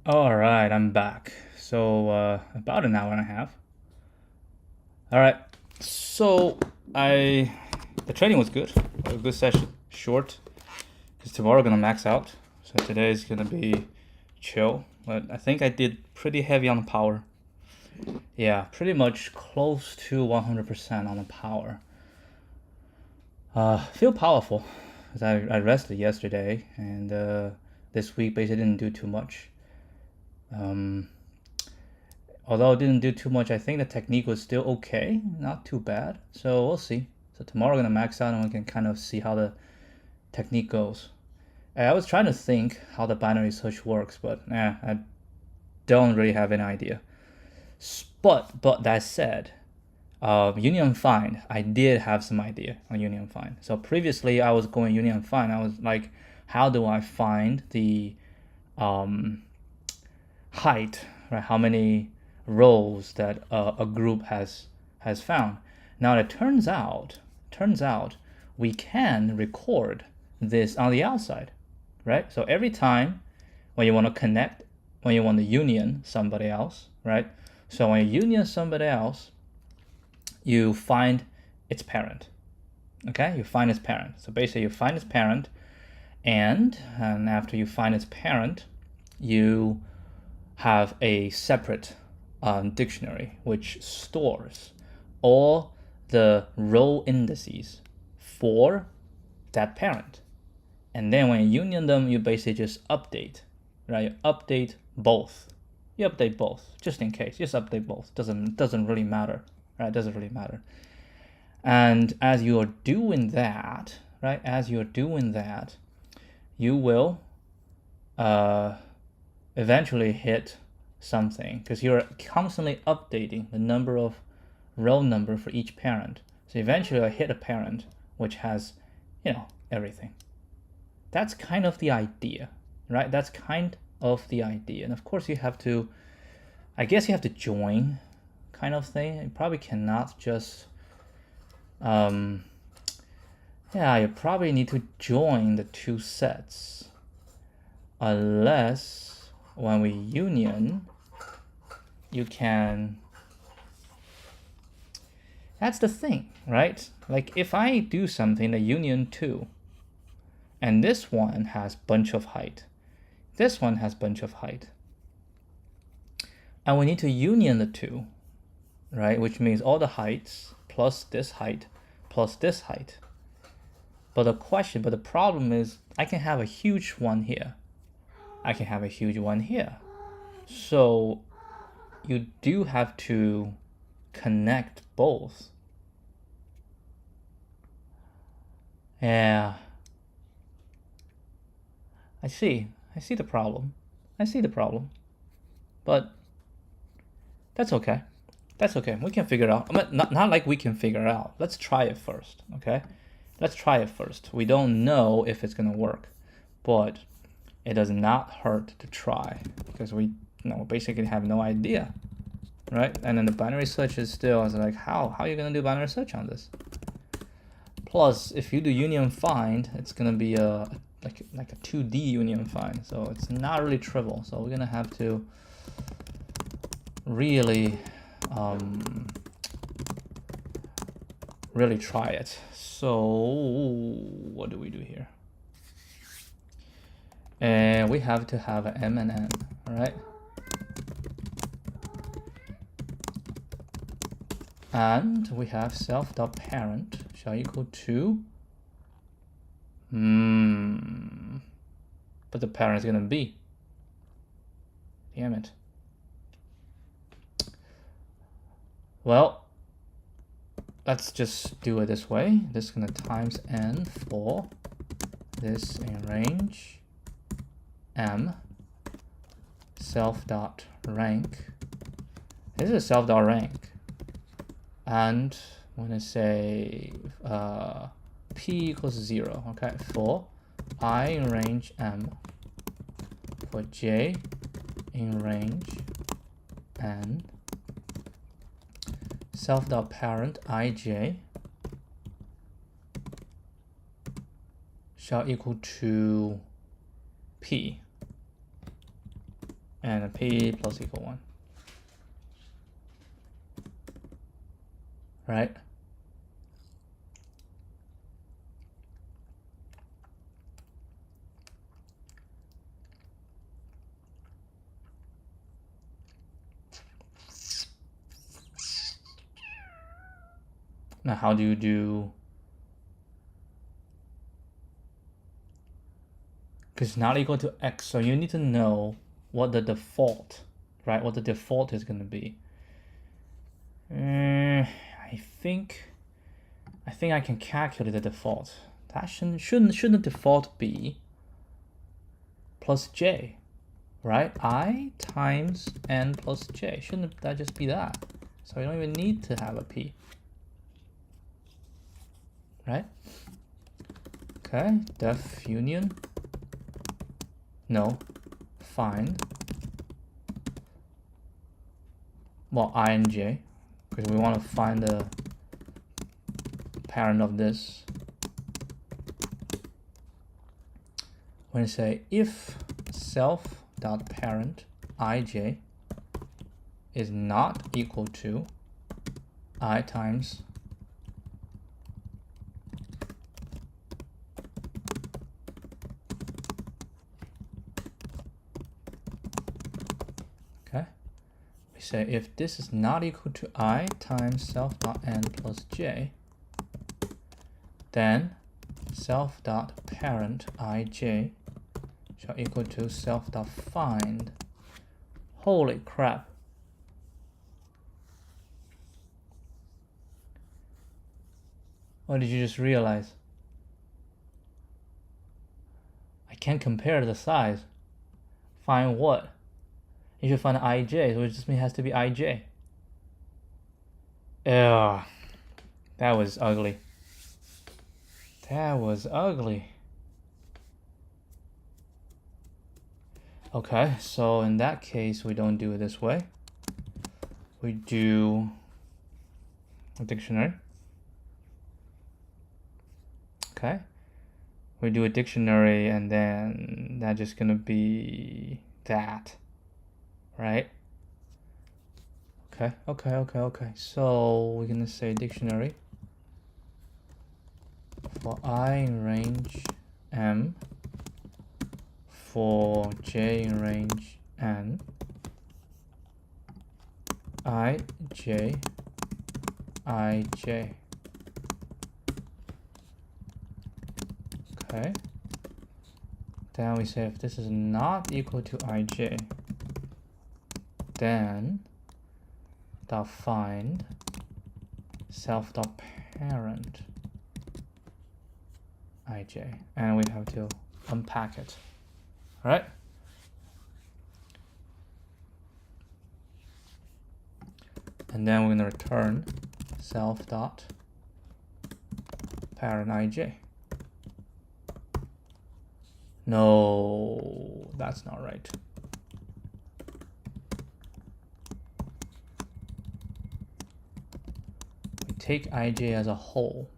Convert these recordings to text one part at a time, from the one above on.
All right, I'm back. So about an hour and a half. All right. So I the training was good. A good session. Short because tomorrow I'm gonna max out. So today is gonna be chill. But I think I did pretty heavy on the power. Yeah, pretty much close to 100% on the power. Feel powerful. 'Cause I rested yesterday and this week basically didn't do too much. Um, Although it didn't do too much, I think the technique was still okay, not too bad. So we'll see. So tomorrow we're gonna max out and we can kind of see how the technique goes. I was trying to think how the binary search works, but I don't really have any idea. But that said, union find, I did have some idea on union find. So previously I was going union find. I was like, how do I find the height, right? How many rows that a group has found. Now it turns out we can record this on the outside, right? So every time when you want to connect, when you want to union somebody else, right? So when you union somebody else, you find its parent. Okay, you find its parent. So basically, you find its parent, and after you find its parent, you have a separate dictionary which stores all the row indices for that parent. And then when you union them, you basically just update, right? You update both. You update both just in case. Just update both. Doesn't really matter, right? Doesn't really matter. And as you are doing that, right? As you're doing that, you will eventually hit something because you're constantly updating the number of row number for each parent. So eventually I hit a parent which has, everything. That's kind of the idea, right? That's kind of the idea. And of course you have to, I guess you have to join kind of thing. You probably cannot just, you probably need to join the two sets unless when we union, you can. That's the thing, right? Like if I do something, the union 2, and this one has bunch of height, this one has bunch of height, and we need to union the two, right? Which means all the heights plus this height plus this height. But the problem is I can have a huge one here. I can have a huge one here. So you do have to connect both. Yeah. I see the problem. But that's okay. That's okay. We can figure it out. I mean, not like we can figure it out. Let's try it first, okay? Let's try it first. We don't know if it's gonna work, but it does not hurt to try because we basically have no idea, right? And then the binary search is still, I was like, how are you gonna do binary search on this? Plus, if you do union find, it's gonna be like a 2D union find, so it's not really trivial. So we're gonna have to really really try it. So what do we do here? And we have to have an m and n, all right? And we have self.parent shall equal to but the parent is gonna be, damn it. Well, let's just do it this way. This is gonna times n for this in range m self.rank. This is self.rank. And I'm gonna say p equals 0, okay, for I in range m, for j in range n, self.parent ij shall equal to p. and a p plus equal 1. Right? Now, how do you do? Because it's not equal to x, so you need to know what the default, right? What the default is going to be. I think I can calculate the default. That shouldn't the default be plus j, right? I times n plus j. Shouldn't that just be that? So we don't even need to have a p. Right? Okay, def union. No, find. Well, I and j, because we want to find the parent of this. We're going to say if self.parent ij is not equal to I times say if this is not equal to I times self.n plus j, then self.parent ij shall equal to self.find. Holy crap. What did you just realize? I can't compare the size. Find what? You should find ij, so it just means it has to be ij. Ugh. That was ugly. That was ugly. Okay, so in that case, we don't do it this way. We do a dictionary. Okay. We do a dictionary, and then that's just gonna be that. Right? Okay. So we're gonna say dictionary for I in range m, for j in range n, ij. Okay. Then we say if this is not equal to ij, then find self.parent ij, and we have to unpack it. All right. And then we're going to return self.parent ij. No, that's not right. We take ij as a whole.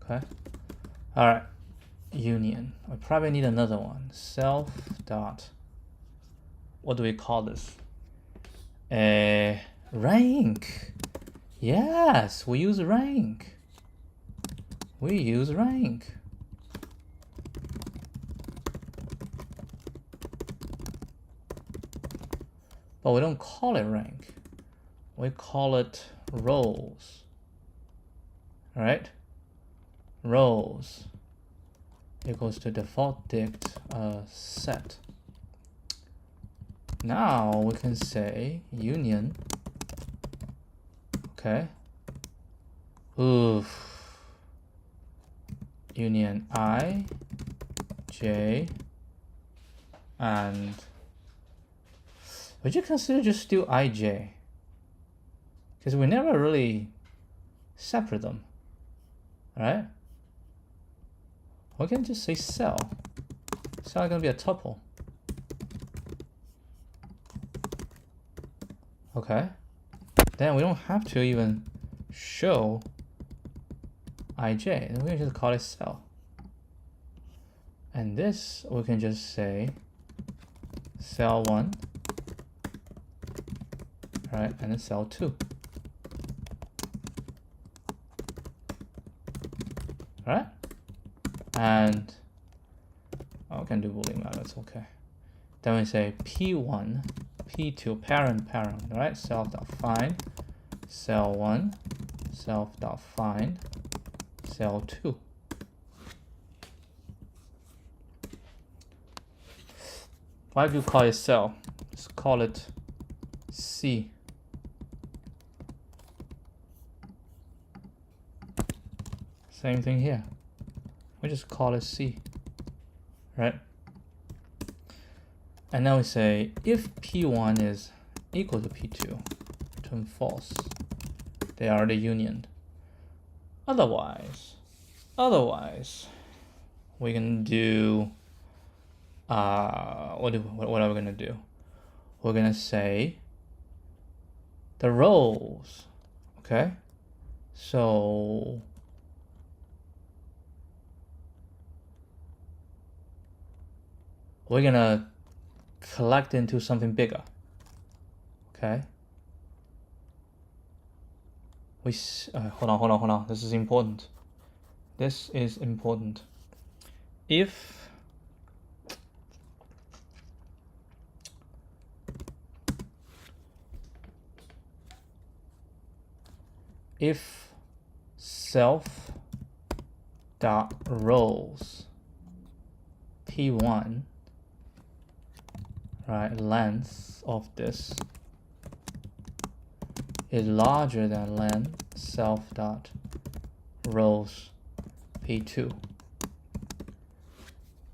Okay. All right. Union. I probably need another one. Self dot. What do we call this? Rank. Yes, we use rank. We use rank. But we don't call it rank. We call it rows. All right. Rows equals to default dict set. Now we can say union. Okay. Oof. Union I, J, and would you consider just do IJ? Because we never really separate them, right? We can just say cell. Cell is gonna be a tuple. Okay. Then we don't have to even show ij, and we can just call it cell. And this we can just say cell 1, right, and then cell 2. Right? And we can do Boolean now, that's okay. Then we say P1, P2, parent, right? Self.find, cell 1, self.find, cell 2. Why do you call it cell? Let's call it C. Same thing here. We just call it C, right? And now we say if P1 is equal to P2, return false. They are the union. Otherwise, we can do what are we gonna do? We're gonna say the rows. Okay, so we're gonna collect into something bigger. Okay. Hold on. This is important. If self dot rows P1, right, length of this is larger than length self dot rows P2.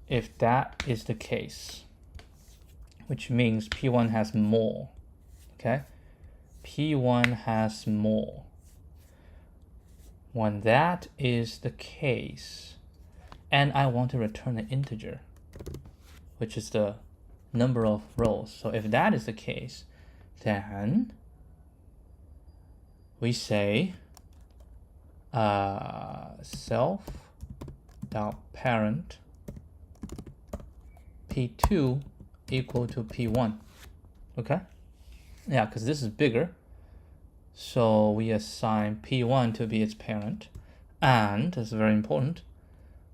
If that is the case, which means P1 has more, okay? P1 has more. When that is the case, and I want to return an integer, which is the number of rows. So if that is the case, then we say self dot parent P2 equal to P1. Okay? Yeah, because this is bigger. So we assign P1 to be its parent. And, that's very important,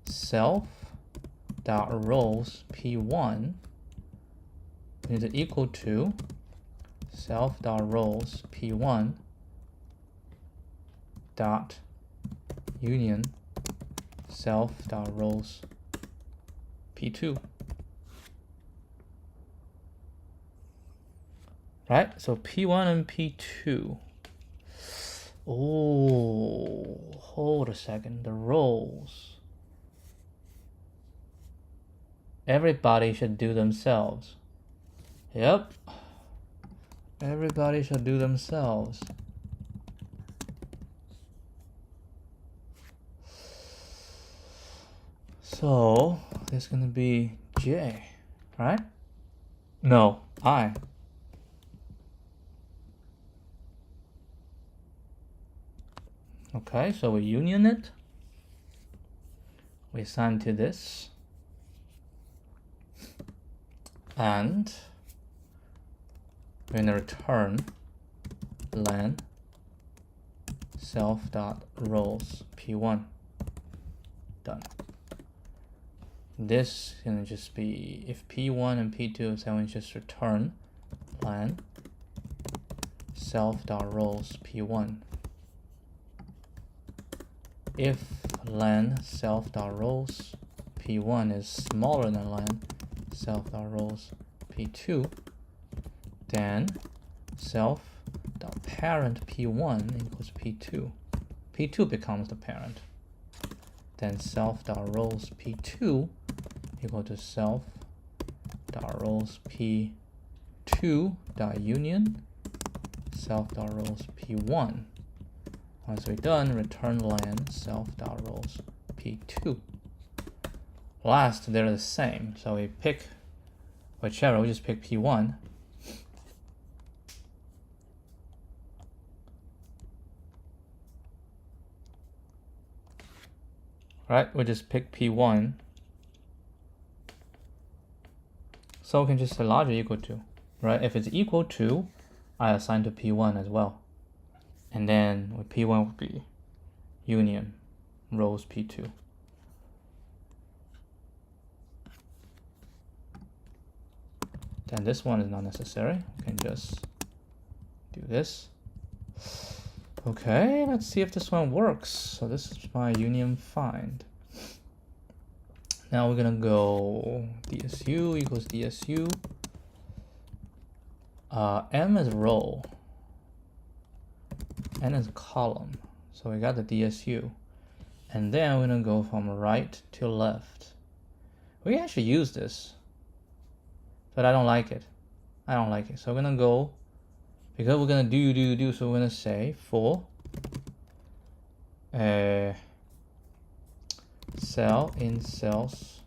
self dot rows P1 is equal to self dot rows P1 dot union self dot rows P2. Right? So P1 and P2. Oh, hold a second. The rows. Everybody should do themselves. Yep. Everybody should do themselves. So, there's gonna be J, right? No, I. Okay, so we union it. We assign to this. And we're gonna return len self dot rows P1. Done. This is gonna just be if P1 and P2, so we just return len self dot rows P1. If len self dot rows P1 is smaller than len self dot rows P2, then self dot parent P1 equals P2. P2 becomes the parent. Then self dot rows P2 equal to self dot rows P2 dot union self dot rows P1. Once we're done, return len self dot rows P2. Last, they're the same, so we pick whichever. We just pick P1. right? We just pick P1. So we can just say larger equal to, right? If it's equal to, I assign to P1 as well. And then with P1 would be union rows P2. Then this one is not necessary. We can just do this. Okay, let's see if this one works. So this is my union find. Now we're gonna go DSU equals DSU. M is row. N is column. So we got the DSU. And then we're gonna go from right to left. We can actually use this, but I don't like it. I don't like it. So we're gonna go, because we're gonna do, so we're gonna say for cell in cells,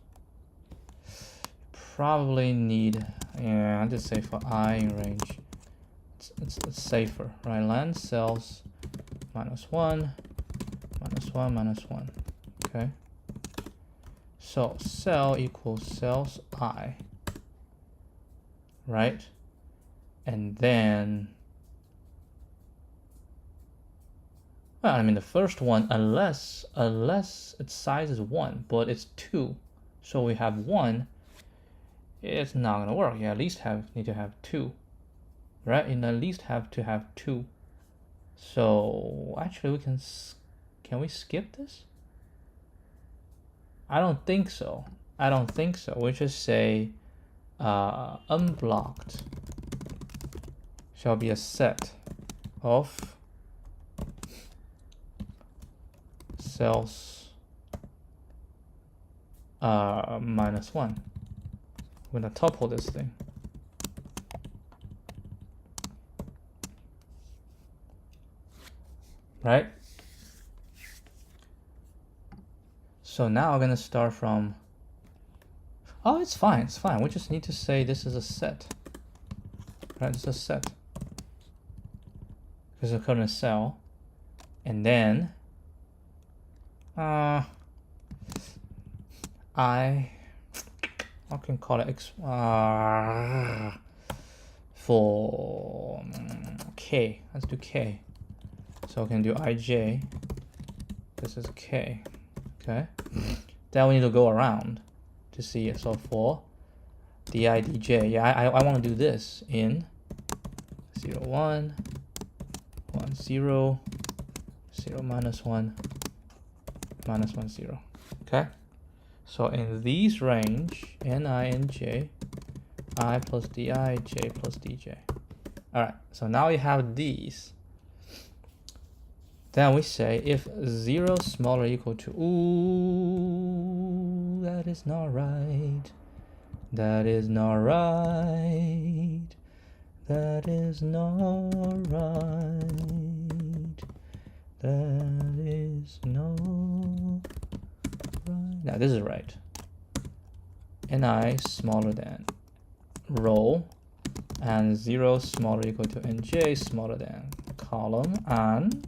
probably need, yeah, I'll just say for I in range, it's safer, right? Len cells -1, -1, -1, okay? So cell equals cells I, right? And then, well, I mean the first one, unless its size is 1, but it's 2, so we have 1, it's not gonna work. You at least need to have 2, right? You at least have to have 2. So actually can we skip this? I don't think so. I don't think so. We just say unblocked shall be a set of cells -1. We're gonna tuple this thing. Right? So now we're gonna start from, oh, it's fine, it's fine. We just need to say this is a set. Right, it's a set. Because the current cell. And then I can call it for K. Let's do K. So we can do IJ. This is K. Okay. Then we need to go around to see it. So for DIDJ, yeah, I want to do this in 0, 1, 1, 0, 0, -1, -1, 0. Okay. So in these range, Ni and J, I plus Di, J plus Dj. All right. So now we have these. Then we say if 0 smaller equal to, ooh, that is not right. That is not right. That is not right. That is not right. Now this is right. Ni smaller than row, and 0 smaller equal to Nj smaller than column, and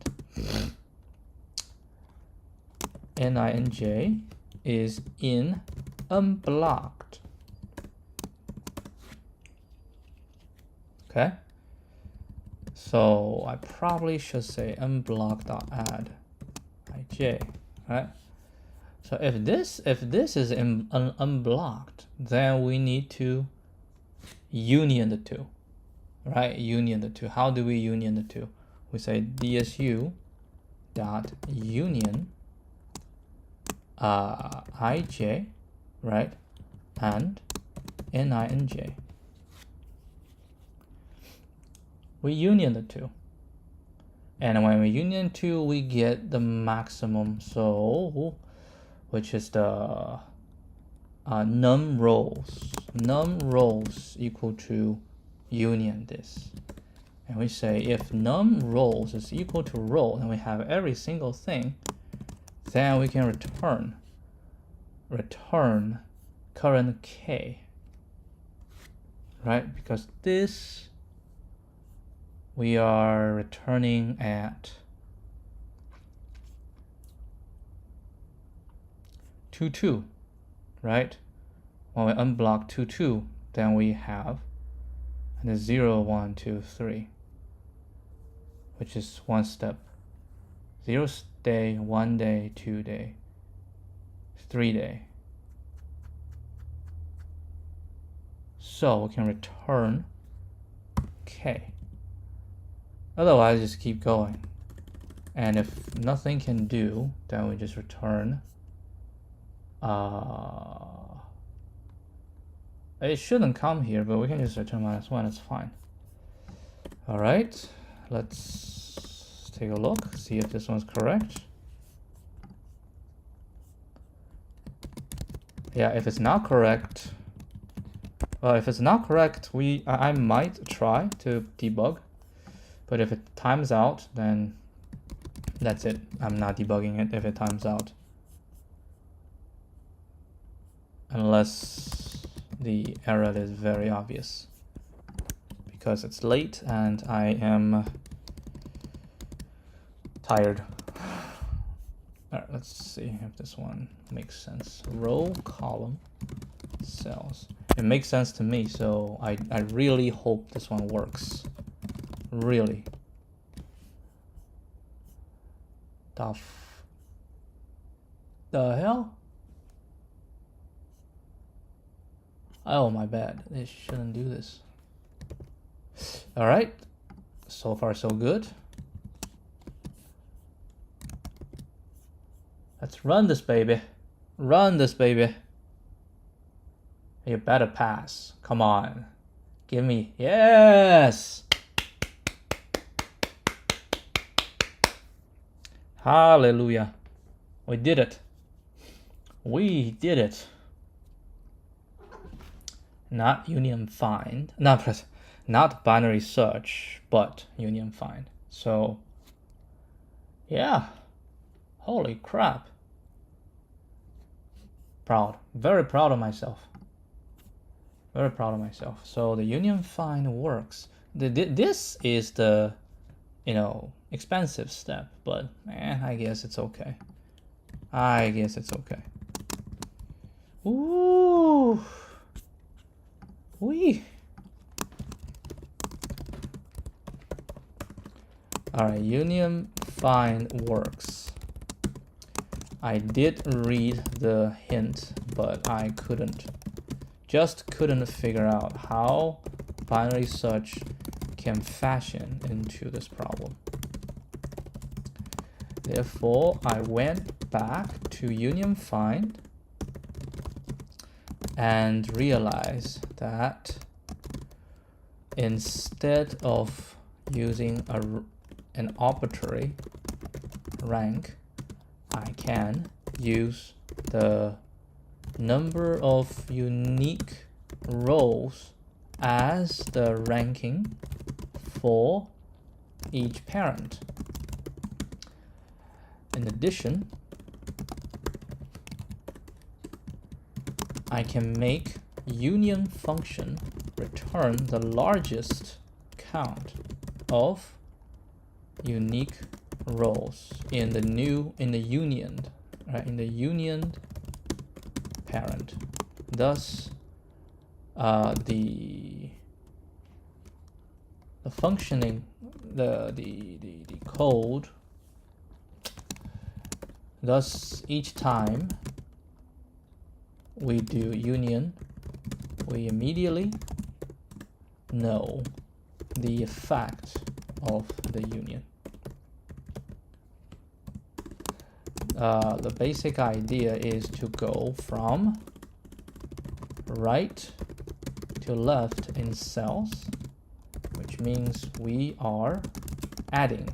Ni and J is in unblocked. Okay, so I probably should say unblock.add ij, right? So if this is unblocked, then we need to union the two, right? Union the two. How do we union the two? We say DSU dot union ij, right, and Ni and J. We union the two, and when we union two, we get the maximum. So, which is the num rows equal to union this. And we say if num rows is equal to row, and we have every single thing, then we can return current K, right? Because this we are returning at 2, 2, right? When we unblock 2, 2, then we have the 0, 1, 2, 3, which is one step. 0 day, 1 day, 2 day, 3 day. So we can return K. Otherwise, just keep going. And if nothing can do, then we just return. It shouldn't come here, but we can just return -1. It's fine. All right, let's take a look, see if this one's correct. Yeah, if it's not correct, I might try to debug. But if it times out, then that's it. I'm not debugging it if it times out. Unless the error is very obvious. Because it's late and I am tired. Alright, let's see if this one makes sense. Row, column, cells. It makes sense to me, so I really hope this one works. Really. The hell? Oh, my bad. It shouldn't do this. All right. So far, so good. Let's run this baby. Run this baby. You better pass. Come on. Give me. Yes. Hallelujah. We did it. We did it. Not union find. Not binary search, but union find. So, yeah. Holy crap. Proud. Very proud of myself. Very proud of myself. So the union find works. This is the, expensive step, but I guess it's okay. I guess it's okay. Ooh. Wee. All right, union find works. I did read the hint, but I couldn't figure out how binary search can fashion into this problem. Therefore, I went back to union find and realized that instead of using an arbitrary rank, I can use the number of unique rows as the ranking for each parent. In addition, I can make union function return the largest count of unique rows in the union parent. Thus, the functioning, the code. Thus, each time we do union, we immediately know the effect of the union. The basic idea is to go from right to left in cells, which means we are adding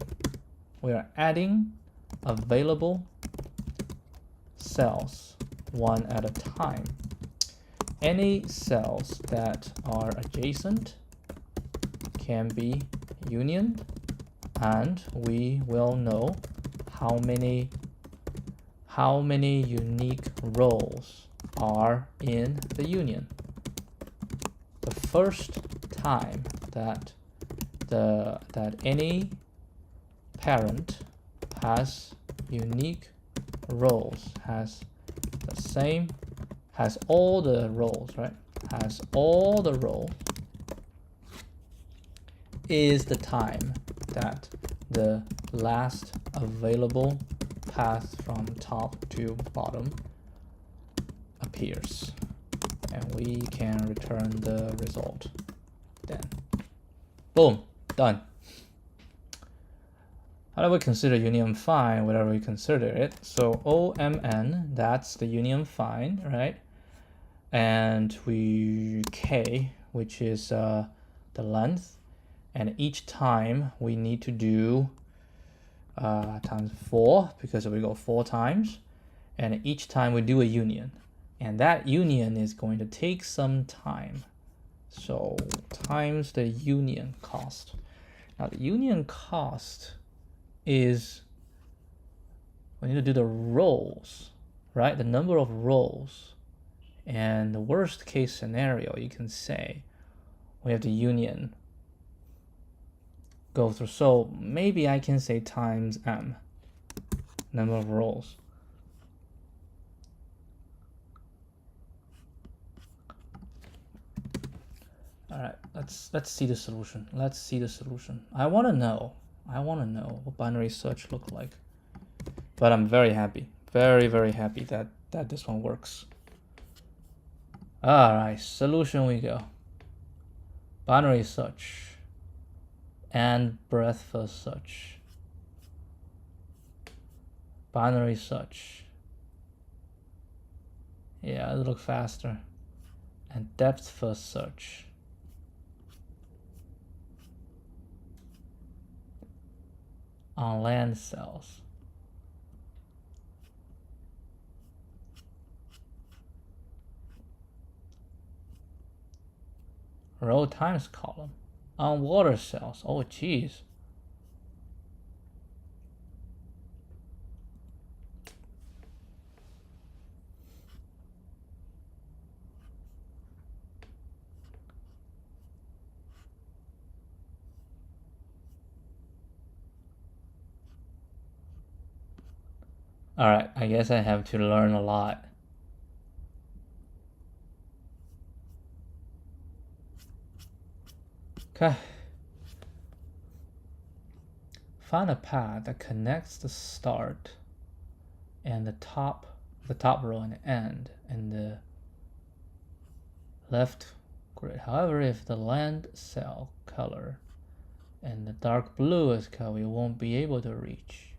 available cells one at a time. Any cells that are adjacent can be unioned, and we will know how many unique rows are in the union. The first time that any parent has unique rows, has the same, has all the rows, right? Has all the rows is the time that the last available path from top to bottom appears. And we can return the result then. Boom, done. How do we consider union find, whatever we consider it? So OMN, that's the union find, right? And we K, which is the length. And each time we need to do times 4, because we go 4 times. And each time we do a union. And that union is going to take some time. So times the union cost. Now the union cost is, we need to do the rows, right? The number of rows. And the worst case scenario, you can say, we have the union go through. So maybe I can say times m, number of rows. All right, let's see the solution. Let's see the solution. I want to know what binary search look like. But I'm very happy, very happy that this one works. All right, solution we go. Binary search and breadth first search. Binary search. Yeah, it'll look faster. And depth first search. On land cells. Row times column. On water cells. Oh, geez. All right, I guess I have to learn a lot. Okay. Find a path that connects the start and the top row and the end and the left grid. However, if the land cell color and the dark blue is color, we won't be able to reach.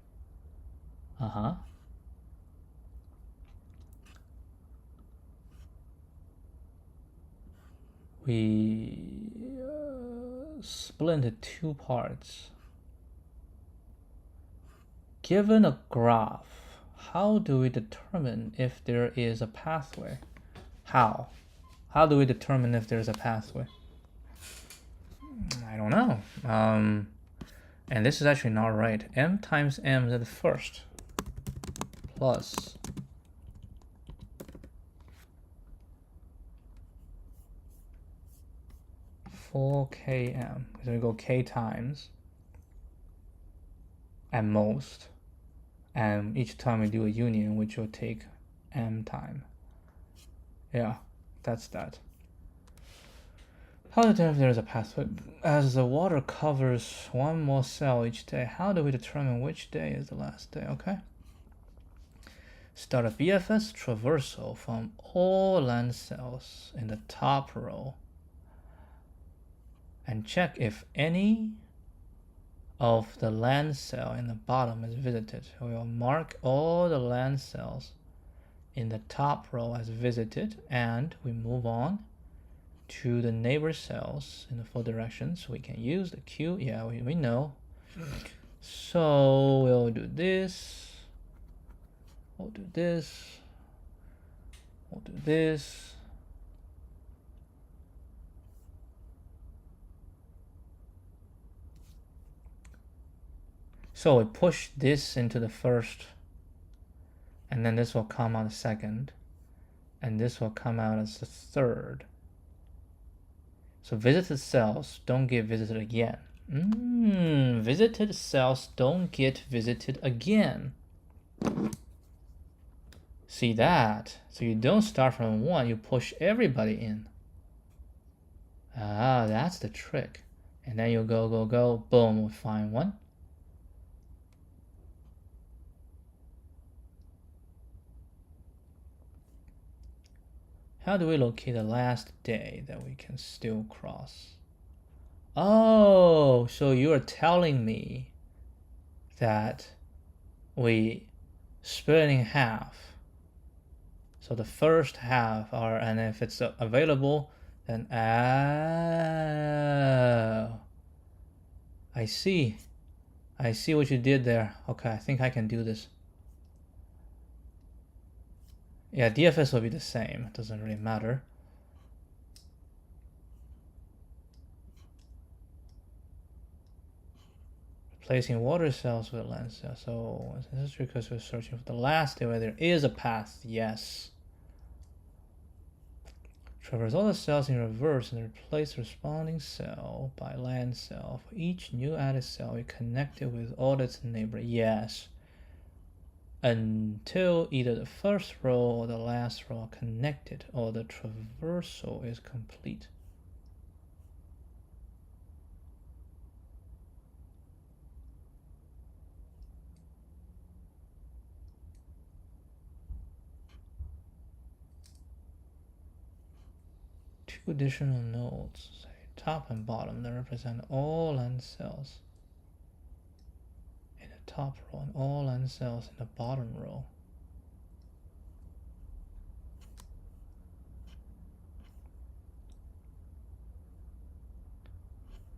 We split into 2 parts. Given a graph, how do we determine if there is a pathway? How do we determine if there's a pathway? I don't know. And this is actually not right. M times M is at the first plus for km, because we go k times at most, and each time we do a union, which will take m time. Yeah, that's that. How to determine if there is a pathway? As the water covers 1 more cell each day, how do we determine which day is the last day? Okay. Start a BFS traversal from all land cells in the top row and check if any of the land cell in the bottom is visited. We will mark all the land cells in the top row as visited, and we move on to the neighbor cells in the 4 directions. We can use the Q. Yeah, we know. So we'll do this. We'll do this. We'll do this. So we push this into the first, and then this will come out the second, and this will come out as the third. So visited cells don't get visited again. Visited cells don't get visited again. See that? So you don't start from 1, you push everybody in. Ah, that's the trick. And then you go, go, go, boom, we find 1. How do we locate the last day that we can still cross? Oh, so you're telling me that we split it in half. So the first half are, and if it's available, then I see. I see what you did there. Okay, I think I can do this. Yeah, DFS will be the same. It doesn't really matter. Replacing water cells with land cells. So this is because we're searching for the last day where there is a path. Yes. Traverse all the cells in reverse and replace the responding cell by land cell. For each new added cell, we connect it with all its neighbor. Yes. Until either the first row or the last row are connected or the traversal is complete. Two additional nodes, say top and bottom, that represent all land cells in the top row and all land cells in the bottom row.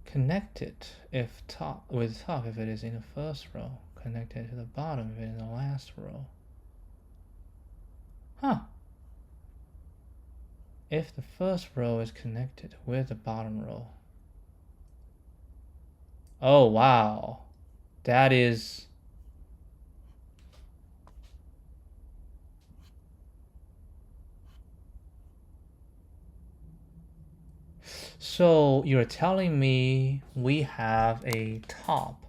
Connect it if top with top if it is in the first row. Connect it to the bottom if it is in the last row. Huh. If the first row is connected with the bottom row. Oh wow. That is so you're telling me we have a top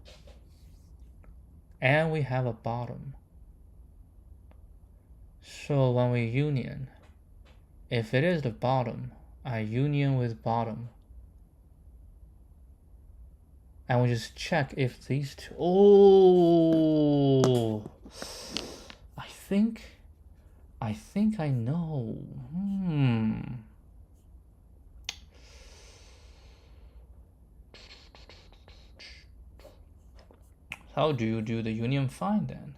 and we have a bottom. So when we union, if it is the bottom, I union with bottom. And we just check if these two. Oh, I think I know. How do you do the union find then?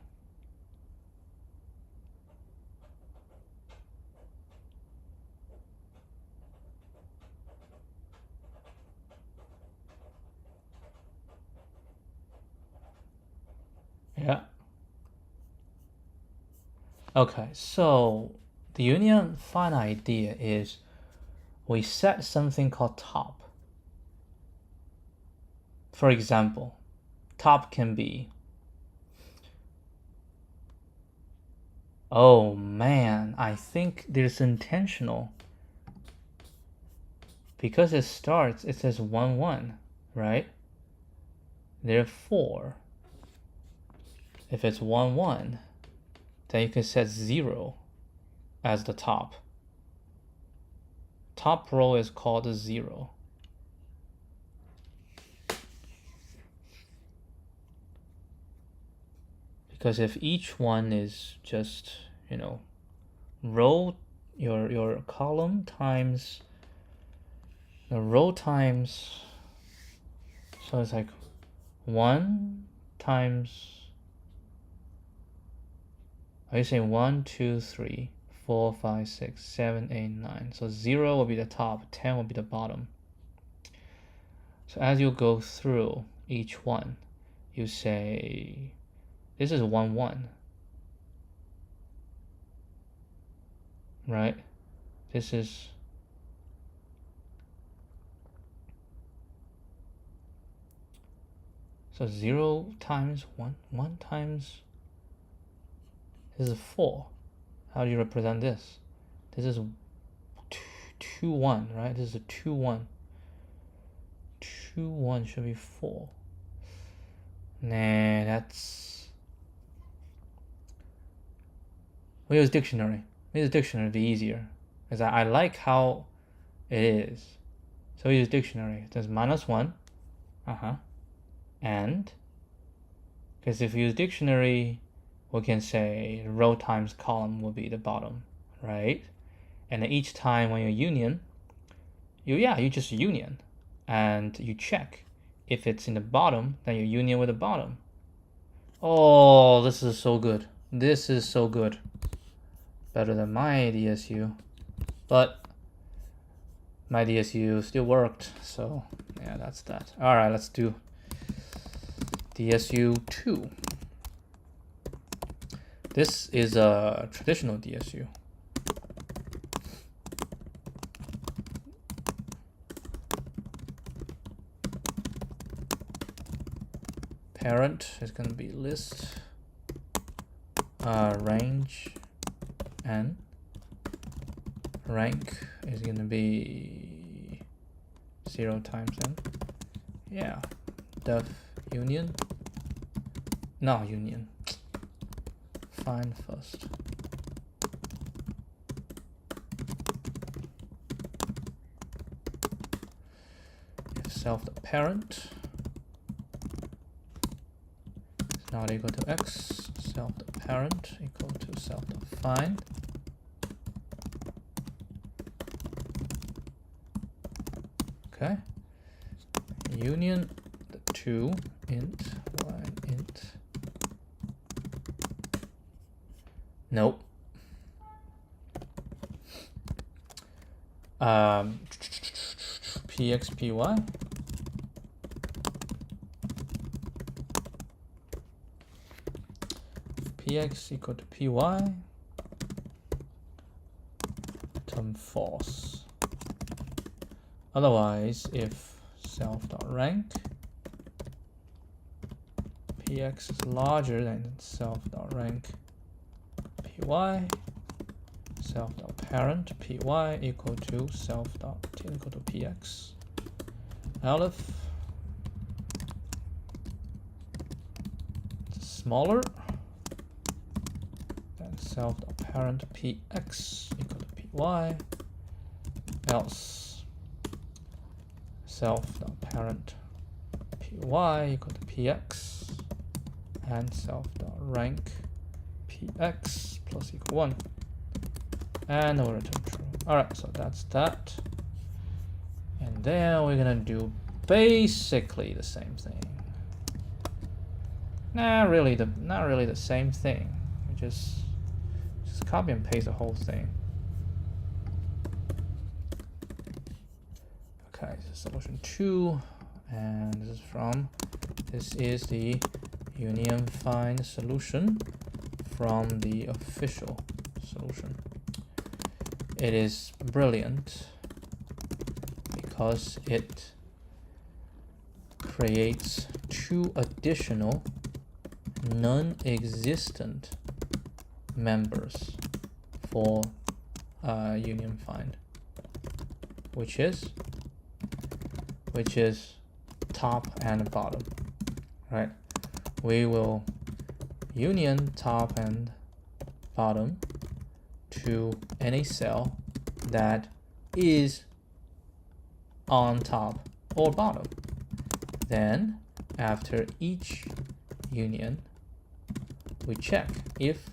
Yeah. Okay, so the union find idea is we set something called top. For example, top can be, oh man, I think there's intentional. Because it starts, it says 1, 1, right? Therefore, if it's 1, 1, then you can set 0 as the top. Top row is called 0. Because if each one is just, row, your column times the row times, so it's like 1 times, are you saying 1, 2, 3, 4, 5, 6, 7, 8, 9. So 0 will be the top, 10 will be the bottom. So as you go through each one, you say, this is 1, 1. Right? This is so 0 times 1, 1 times, this is 4. How do you represent this? This is 2, 1, right? This is a 2, 1. 2, 1 should be 4. Nah, that's We use dictionary. We use dictionary to be easier, because I like how it is. So we use dictionary. There's -1. And because if we use dictionary, we can say row times column will be the bottom, right? And then each time when you union, you just union, and you check if it's in the bottom, then you union with the bottom. Oh, this is so good. This is so good. Better than my DSU, but my DSU still worked. So yeah, that's that. All right, let's do DSU 2. This is a traditional DSU. Parent is going to be list, range, and rank is going to be 0 times n. Yeah, def union, no union, find first. If self the parent is not equal to x, self the parent equal to self the find. Okay, union the 2 int y int. Nope. Px py. Px equal to py. Term false. Otherwise, if self.rank px is larger than self.rank py, self.parent py equal to equal to px. Aleph is smaller than self.parent px equal to py, else self.parent py equal to px and self.rank px plus equal 1, and we'll return true. Alright, so that's that. And then we're gonna do basically the same thing. Not really the same thing. We just copy and paste the whole thing. Okay, so solution 2, and this is the union find solution from the official solution. It is brilliant because it creates 2 additional non-existent members for union find, which is top and bottom, right? We will union top and bottom to any cell that is on top or bottom. Then after each union, we check if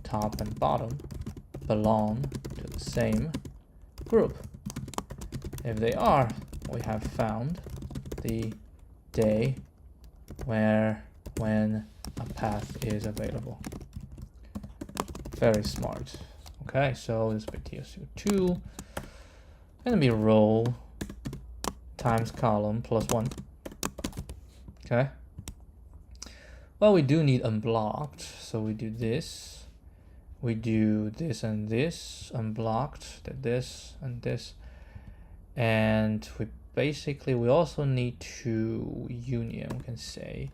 top and bottom belong to the same group. If they are, we have found the day when a path is available. Very smart. Okay, so this will be TSU2, gonna be row times column plus 1. Okay. Well, we do need unblocked, so we do this. We do this and this, unblocked, this and this. And we also need to union. We can say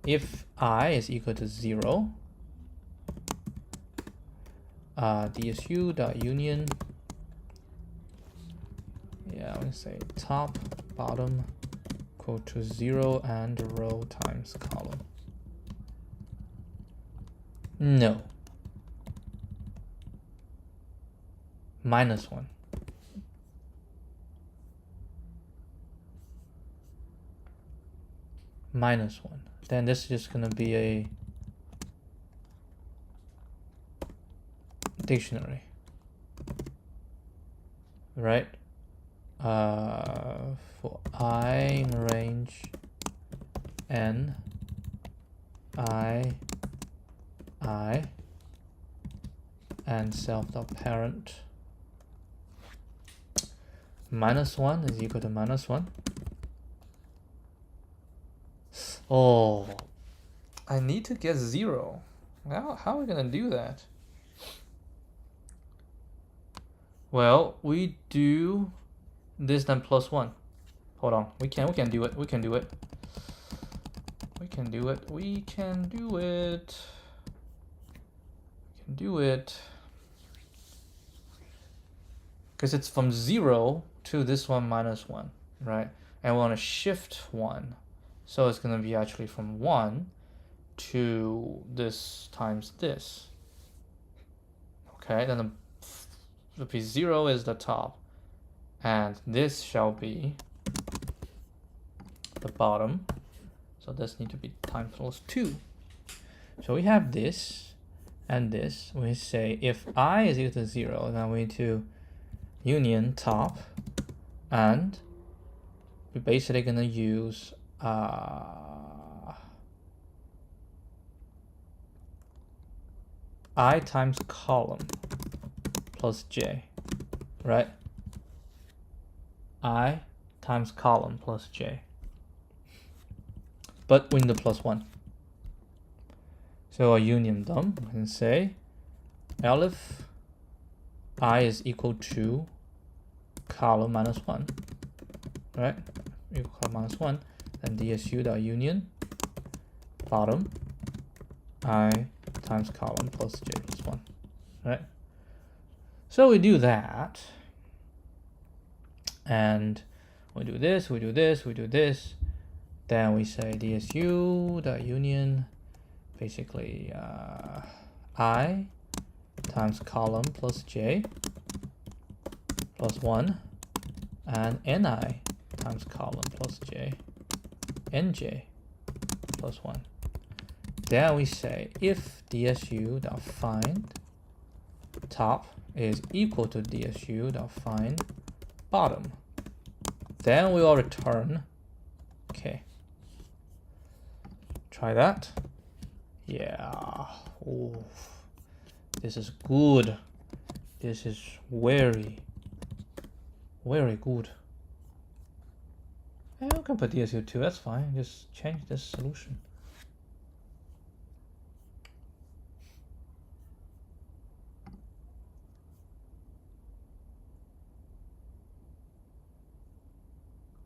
if I is equal to 0, DSU.union, yeah, we can say top, bottom equal to 0 and row times column. No. minus 1. Minus 1. Then this is just going to be a dictionary, right? For I in range n, I, and self.parent minus 1 is equal to minus 1. Oh, I need to get 0. How are we gonna do that? Well, we do this then plus 1. Hold on, we can do it. We can do it. We can do it. We can do it. We can do it. Because it's from 0 to this one minus 1, right? And we want to shift 1. So it's going to be actually from 1 to this times this. Okay, then the 0 is the top. And this shall be the bottom. So this needs to be times plus 2. So we have this and this. We say if I is equal to 0, then we need to union top, and we're basically going to use I times column plus j, right? I times column plus j, but we need the plus 1. So I union them and say elif I is equal to column minus 1, right? Equal column minus 1, then dsu dot union bottom I times column plus j plus 1, right? So we do that, and we do this, we do this, we do this, then we say dsu dot union basically I times column plus j plus 1 and ni times column plus j nj plus 1. Then we say if dsu dot find top is equal to dsu dot find bottom, then we will return okay. Try that. Yeah. Ooh. This is good. This is very, very good. Yeah, I can put DSU 2, that's fine. Just change this solution.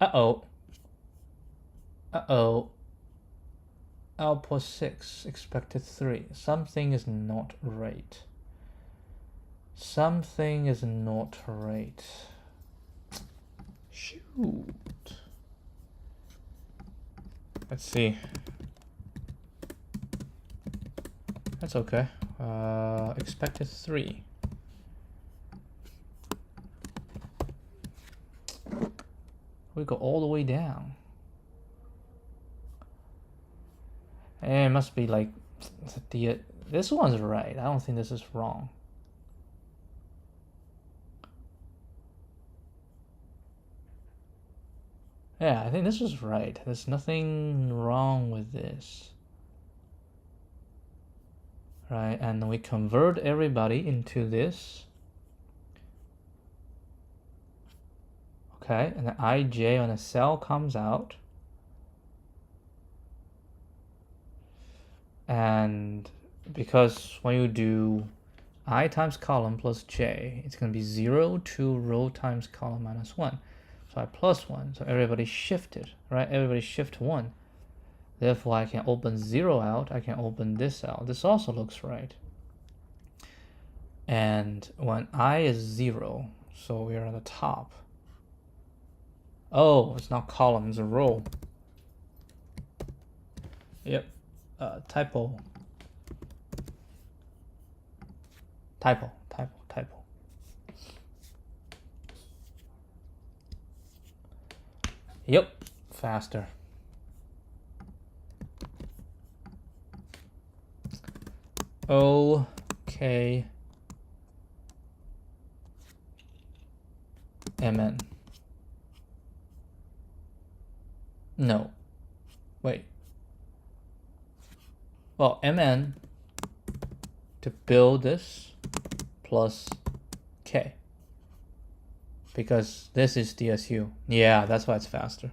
Uh-oh. Uh-oh. Output 6, expected 3. Something is not right. Something is not right. Shoot. Let's see. That's okay. Expected 3. We go all the way down. And it must be like this one's right. I don't think this is wrong. Yeah, I think this is right. There's nothing wrong with this. Right, and we convert everybody into this. Okay, and the ij on a cell comes out. And because when you do I times column plus j, it's going to be 0 to row times column minus 1. So I plus 1. So everybody shifted, right? Everybody shift 1. Therefore, I can open 0 out. I can open this out. This also looks right. And when I is 0, so we are at the top. Oh, it's not column, it's a row. Yep. Typo. Yep, faster. Okay. MN. No. Wait. Well, MN to build this plus K. Because this is DSU. Yeah, that's why it's faster.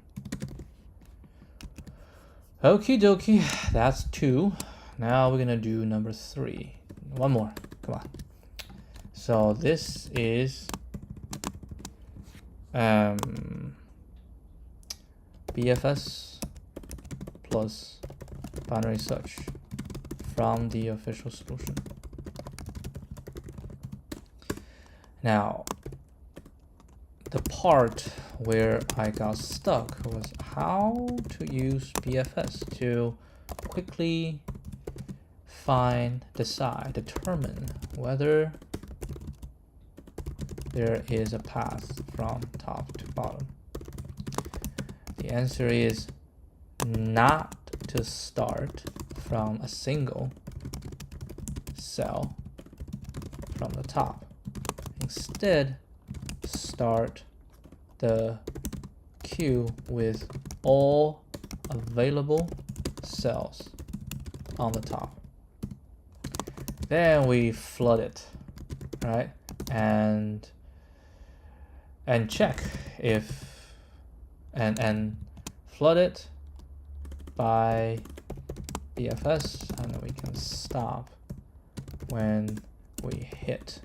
Okie dokie, that's 2. Now we're gonna do number 3. One more, come on. So this is BFS plus binary search from the official solution. Now, the part where I got stuck was how to use BFS to quickly determine whether there is a path from top to bottom. The answer is not to start from a single cell from the top. Instead, start the queue with all available cells on the top. Then we flood it, right? And check if and flood it by BFS, and then we can stop when we hit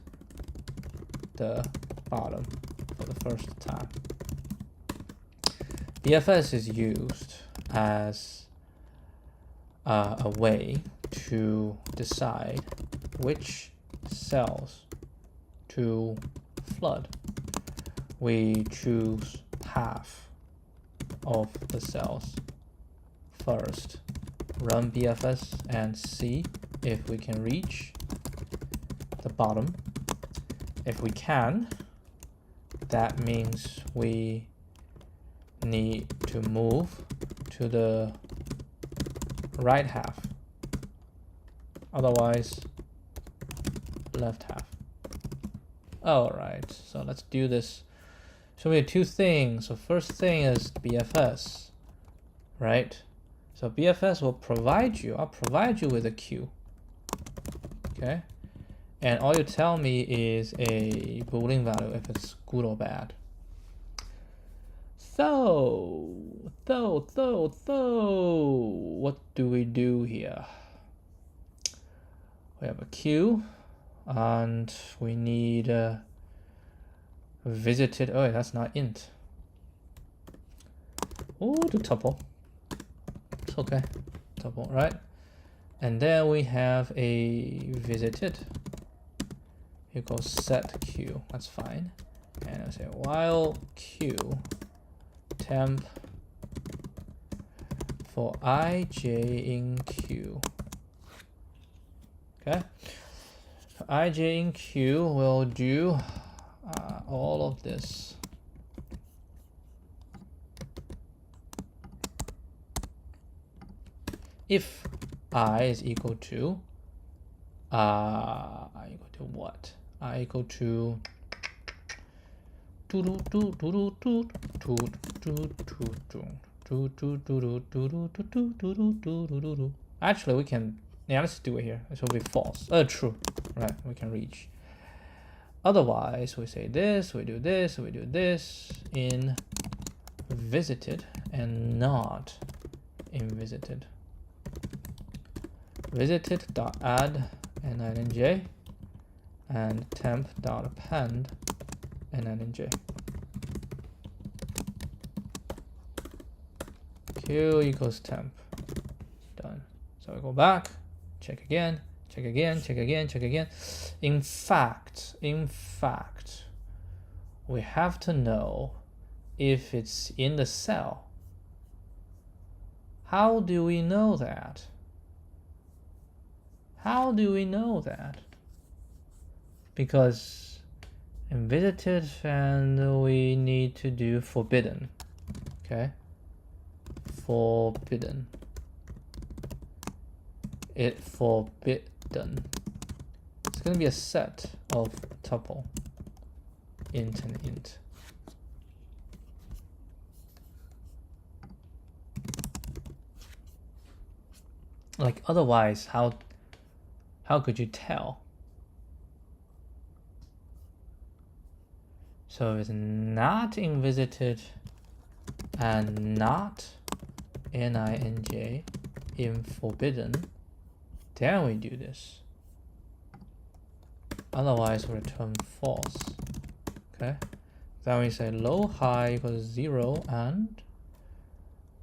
the bottom for the first time. BFS is used as a way to decide which cells to flood. We choose half of the cells first, run BFS and see if we can reach the bottom. If we can, that means we need to move to the right half, otherwise left half. All right, so let's do this. So we have 2 things. So first thing is BFS, right? So BFS will I'll provide you with a queue, okay? And all you tell me is a Boolean value if it's good or bad. So, what do we do here? We have a queue, and we need visited. Oh, that's not int. Oh, do tuple. It's okay. Tuple, right? And then we have a visited equals set queue. That's fine. And I say while queue temp for ij in queue. Okay. For ij in queue, we'll do all of this. If I is equal to what? I equal to actually we can, yeah, let's do it here. It will be false. True. Right, we can reach. Otherwise, we say this, we do this, we do this in visited and not in visited. Visited.add nnj and temp.append nnj. Q equals temp. Done. So we go back, check again, check again, check again, check again. In fact, we have to know if it's in the cell. How do we know that? How do we know that? Because in visited and we need to do forbidden. Okay. Forbidden. It forbidden. It's going to be a set of tuple, int and int. Like otherwise, how could you tell? So if it's not in visited and not ninj in forbidden, then we do this. Otherwise, return false. Okay. Then we say low high equals 0 and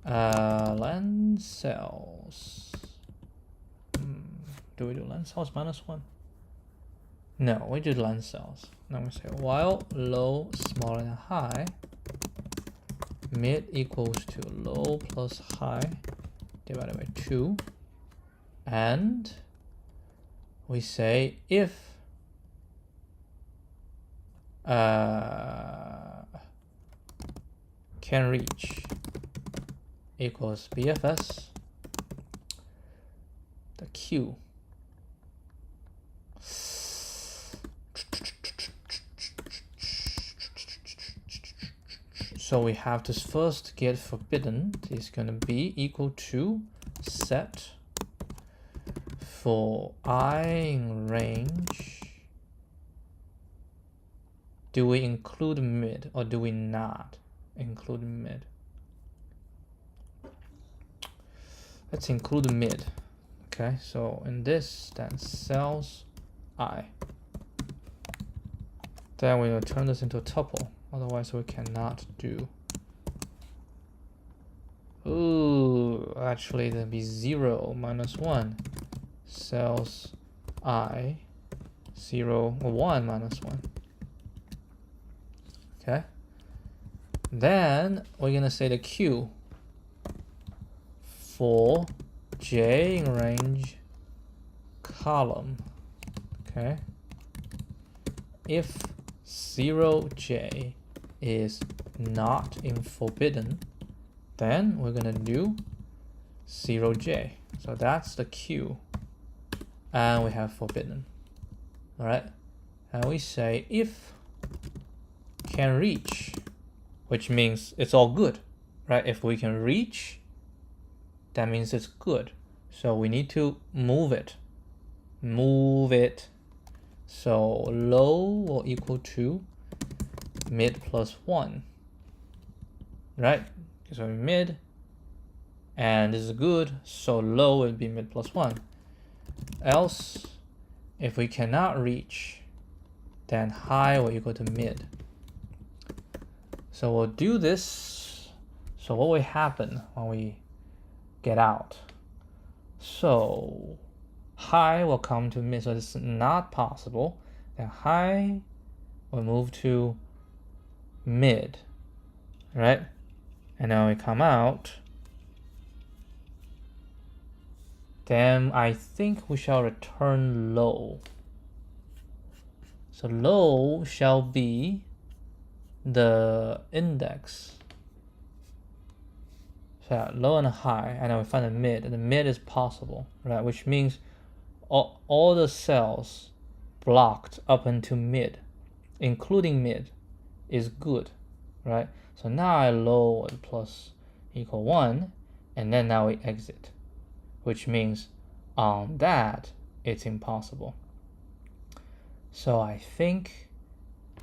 len cells. Do we do len cells -1? No, we do len cells. Now we say while low smaller than high, mid equals to low plus high divided by 2, and we say if can reach equals BFS, the Q. So we have to first get forbidden. It's going to be equal to set for I in range. Do we include mid or do we not include mid? Let's include mid. Okay, so in this, then cells I. Then we will turn this into a tuple. Otherwise, we cannot do. Ooh, actually, that'd be 0 -1. Cells I 0 or 1 -1. Okay. Then we're gonna say the Q for J in range column. Okay. If 0J is not in forbidden, then we're gonna do 0J. So that's the Q. And we have forbidden. Alright. And we say if can reach, which means it's all good, right? If we can reach, that means it's good. So we need to move it. Move it. So low will equal to mid plus 1, right? So mid, and this is good, so low will be mid plus 1. Else, if we cannot reach, then high will equal to mid. So we'll do this. So what will happen when we get out? So high will come to mid, so this is not possible. Then high will move to mid, right? And now we come out. Then I think we shall return low. So low shall be the index. So yeah, low and high, and then we find the mid, and the mid is possible, right? Which means all the cells blocked up into mid, including mid, is good, right? So now I low plus equal 1, and then now we exit, which means on that it's impossible. So I think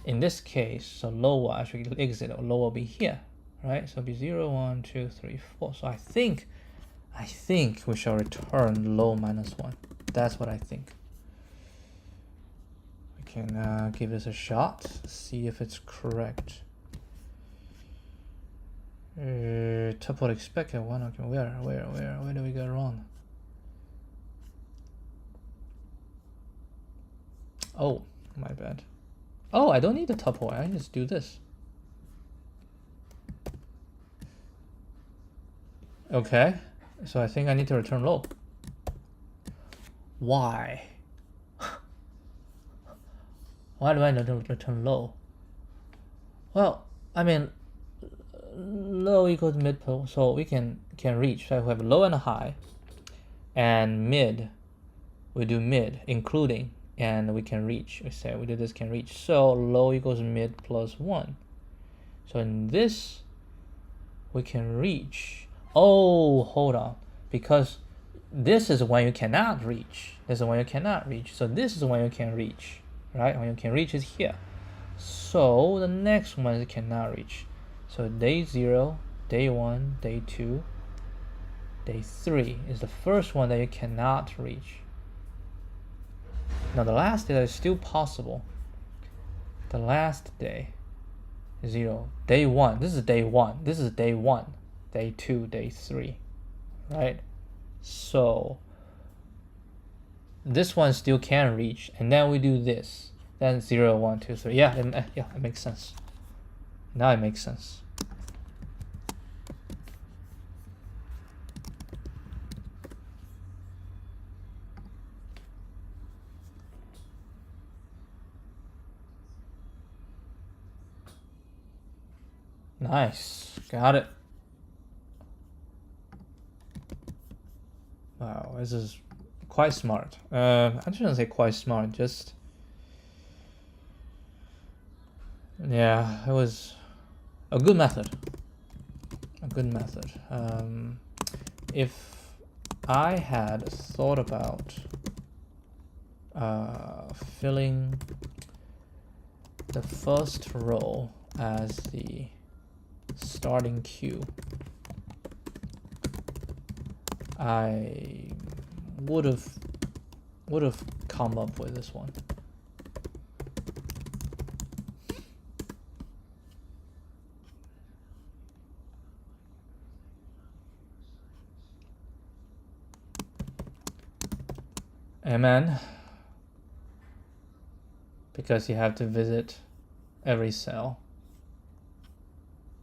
in this case, so low will actually exit, or low will be here, right? So it'll be 0, 1, 2, 3, 4. So I think we shall return low -1. That's what I think. We can give this a shot, see if it's correct. Tuple expected 1. Okay, where do we go wrong? Oh, my bad. Oh, I don't need the tuple. I just do this. Okay, so I think I need to return low. Why? Why do I need to return low? Well, I mean, low equals mid, so we can reach. So we have low and high, and mid. We do mid, including, and we can reach. We say we do this can reach. So low equals mid plus 1. So in this, we can reach. Oh, hold on, because this is when you cannot reach. This is when you cannot reach. So this is when you can reach, right? When you can reach is here. So the next one is cannot reach. So day 0, day 1, day 2, day 3 is the first one that you cannot reach. Now the last day is still possible. The last day, 0, day 1. This is day 1. This is day 1, day 2, day 3, right? So this one still can reach, and then we do this. Then 0, 1, 2, 3. Yeah, it makes sense. Now it makes sense. Nice, got it. Wow, this is quite smart. I shouldn't say quite smart, just yeah, it was a good method. A good method. If I had thought about filling the first row as the starting queue, I would have come up with this one. Amen. Because you have to visit every cell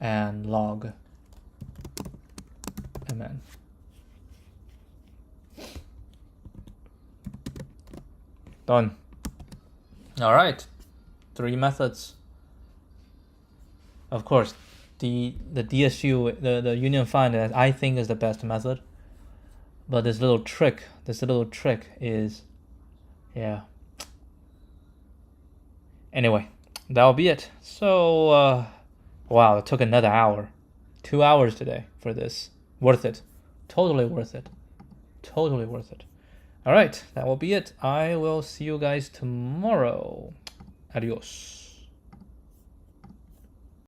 and log. Amen. Done. All right, 3 methods. Of course, the DSU, the union find, that I think is the best method. But this little trick is, yeah. Anyway, that'll be it. So, wow, it took another hour. 2 hours today for this. Worth it. Totally worth it. Totally worth it. All right, that will be it. I will see you guys tomorrow. Adios.